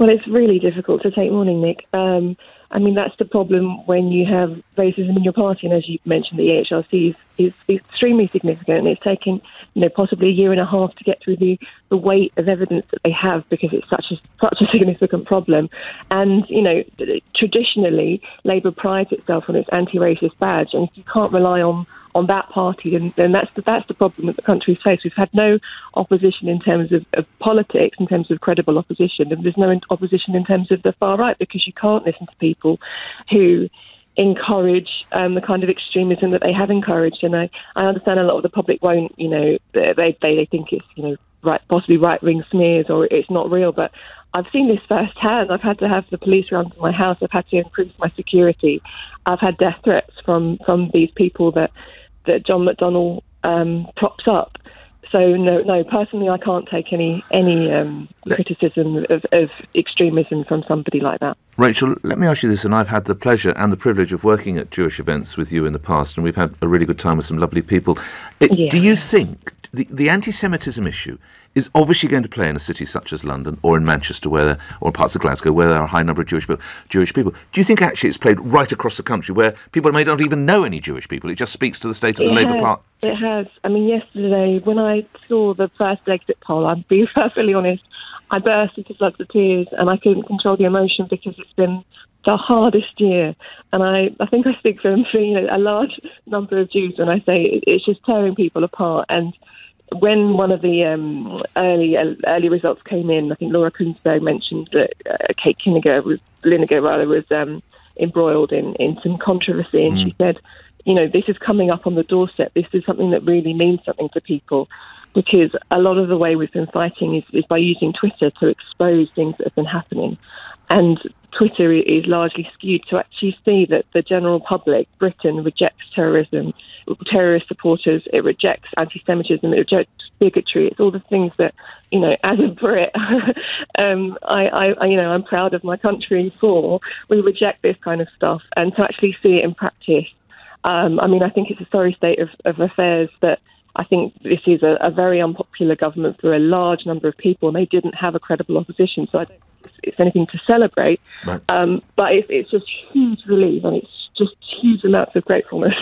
Well, it's really difficult to take mourning, Nick. I mean, that's the problem when you have racism in your party, and as you mentioned, the EHRC is extremely significant, and it's taken, possibly a year and a half to get through the weight of evidence that they have, because it's such a significant problem. And, traditionally, Labour prides itself on its anti-racist badge, and if you can't rely on that party, then that's the problem that the country's faced. We've had no opposition in terms of politics, in terms of credible opposition, and there's no opposition in terms of the far right, because you can't listen to people who encourage the kind of extremism that they have encouraged. And I understand a lot of the public won't, they think it's, possibly right-wing smears, or it's not real, but I've seen this firsthand. I've had to have the police around to my house. I've had to increase my security. I've had death threats from these people that John McDonnell props up. So no, personally, I can't take any criticism of extremism from somebody like that. Rachel, let me ask you this, and I've had the pleasure and the privilege of working at Jewish events with you in the past, and we've had a really good time with some lovely people. Yeah. Do you think the anti-Semitism issue is obviously going to play in a city such as London or in Manchester, or parts of Glasgow, where there are a high number of Jewish people? Do you think actually it's played right across the country, where people may not even know any Jewish people? It just speaks to the state of the Labour Party. It has. I mean, yesterday, when I saw the first exit poll, I'll be perfectly honest, I burst into floods of tears, and I couldn't control the emotion, because it's been the hardest year. And I think I speak for a large number of Jews when I say it's just tearing people apart. And when one of the early results came in, I think Laura Kunzberg mentioned that Kate Liniger was embroiled in some controversy, and she said, this is coming up on the doorstep. This is something that really means something to people, because a lot of the way we've been fighting is by using Twitter to expose things that have been happening. And Twitter is largely skewed to actually see that the general public, Britain, rejects terrorism, terrorist supporters, it rejects anti-Semitism, it rejects bigotry. It's all the things that, as a Brit, I'm proud of my country for. We reject this kind of stuff, and to actually see it in practice. I think it's a sorry state of affairs that I think this is a very unpopular government for a large number of people, and they didn't have a credible opposition, so I don't think it's anything to celebrate. Right. But it's just huge relief, and it's just huge amounts of gratefulness.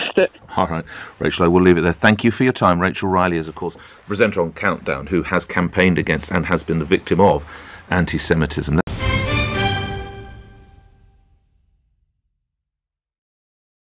All right, Rachel, I will leave it there. Thank you for your time. Rachel Riley is, of course, presenter on Countdown, who has campaigned against and has been the victim of anti-Semitism.